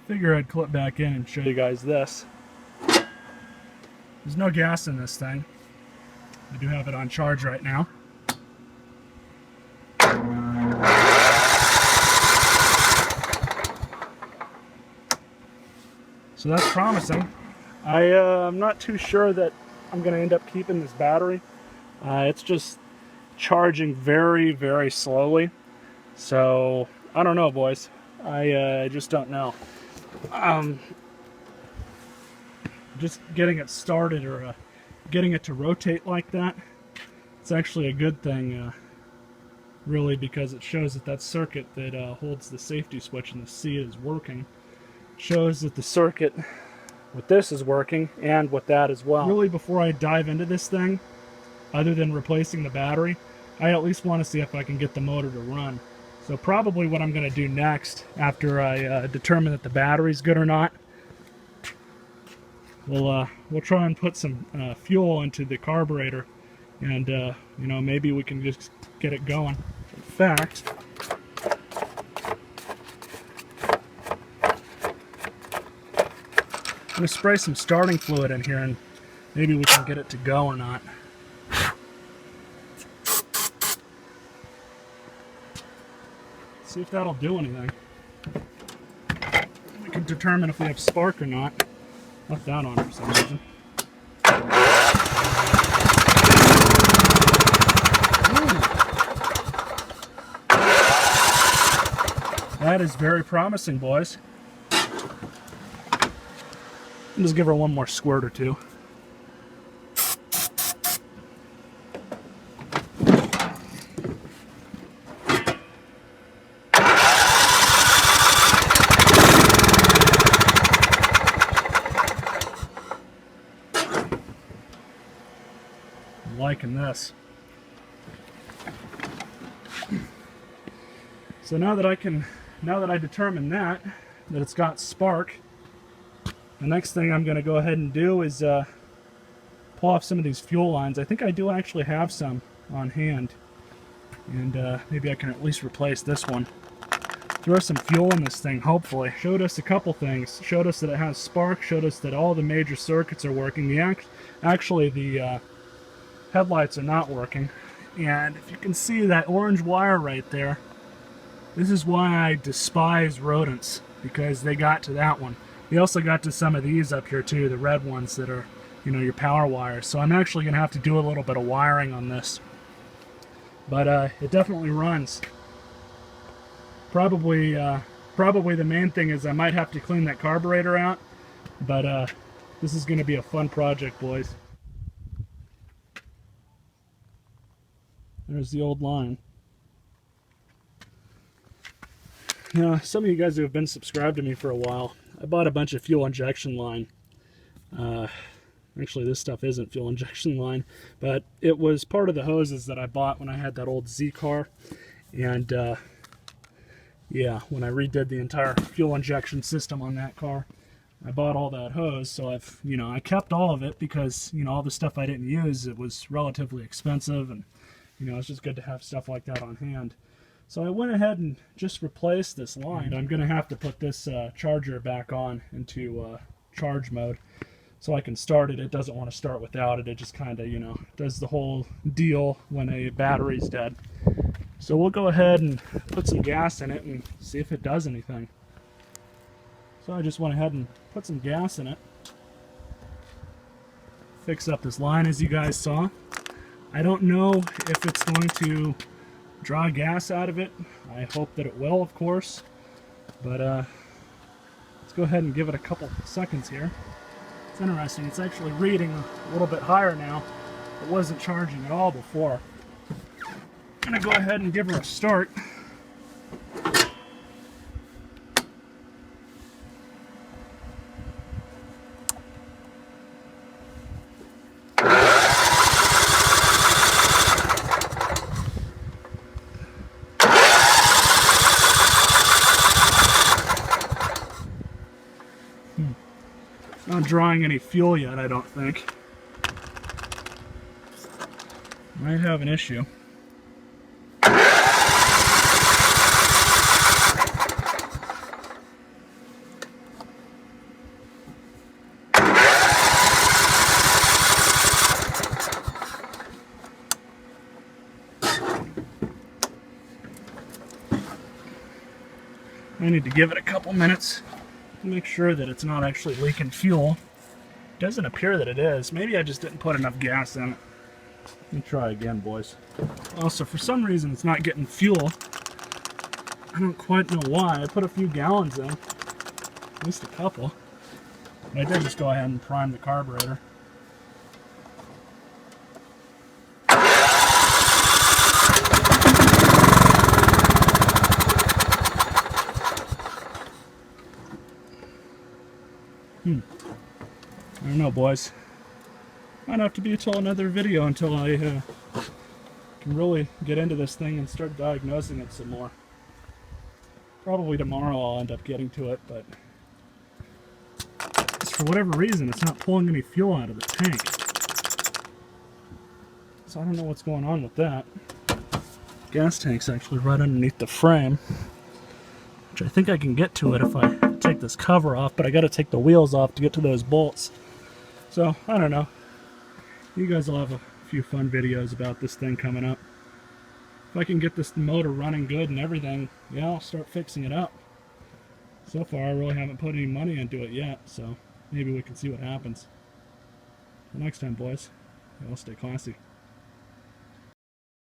Figure I'd clip back in and show you guys this. There's no gas in this thing. I do have it on charge right now. So that's promising. I'm not too sure that I'm going to end up keeping this battery. It's just charging very, very slowly. So I don't know, boys. I just don't know. Just getting it started or getting it to rotate like that, it's actually a good thing, really, because it shows that that circuit that holds the safety switch in the seat is working. Shows that the circuit with this is working and with that as well. Really, before I dive into this thing, other than replacing the battery, I at least want to see if I can get the motor to run. So probably what I'm going to do next, after I determine that the battery's good or not, we'll try and put some fuel into the carburetor, and you know, maybe we can just get it going. In fact, I'm going to spray some starting fluid in here and maybe we can get it to go or not. See if that'll do anything. We can determine if we have spark or not. Left that on for some reason. Ooh. That is very promising, boys. Just give her one more squirt or two. I'm liking this. So now that I determined that it's got spark, the next thing I'm going to go ahead and do is pull off some of these fuel lines. I think I do actually have some on hand, and maybe I can at least replace this one. Throw some fuel in this thing, hopefully. Showed us a couple things. Showed us that it has spark, showed us that all the major circuits are working. Actually, the headlights are not working. And if you can see that orange wire right there, this is why I despise rodents, because they got to that one. We also got to some of these up here too, the red ones that are, you know, your power wires. So I'm actually going to have to do a little bit of wiring on this. But it definitely runs. Probably the main thing is I might have to clean that carburetor out. But this is going to be a fun project, boys. There's the old line. Now, some of you guys who have been subscribed to me for a while, I bought a bunch of fuel injection line. Actually, this stuff isn't fuel injection line, but it was part of the hoses that I bought when I had that old Z car. And yeah, when I redid the entire fuel injection system on that car, I bought all that hose. So I kept all of it because, you know, all the stuff I didn't use, it was relatively expensive, and you know, it's just good to have stuff like that on hand. So I went ahead and just replaced this line. I'm going to have to put this charger back on into charge mode so I can start it. It doesn't want to start without it. It just kind of, you know, does the whole deal when a battery's dead. So we'll go ahead and put some gas in it and see if it does anything. So I just went ahead and put some gas in it. Fix up this line as you guys saw. I don't know if it's going to draw gas out of it. I hope that it will, of course. But let's go ahead and give it a couple seconds here. It's interesting. It's actually reading a little bit higher now. It wasn't charging at all before. I'm going to go ahead and give her a start. Not drawing any fuel yet, I don't think. Might have an issue. I need to give it a couple minutes to make sure that it's not actually leaking fuel. It doesn't appear that it is. Maybe I just didn't put enough gas in it. Let me try again, boys. Also, for some reason, it's not getting fuel. I don't quite know why. I put a few gallons in, at least a couple. But I did just go ahead and prime the carburetor. I don't know, boys. Might have to be until another video until I can really get into this thing and start diagnosing it some more. Probably tomorrow I'll end up getting to it, but just for whatever reason it's not pulling any fuel out of the tank. So I don't know what's going on with that. Gas tank's actually right underneath the frame, which I think I can get to it if I take this cover off, but I gotta take the wheels off to get to those bolts. So, I don't know. You guys will have a few fun videos about this thing coming up. If I can get this motor running good and everything, yeah, I'll start fixing it up. So far, I really haven't put any money into it yet, so maybe we can see what happens. Till next time, boys, y'all stay classy.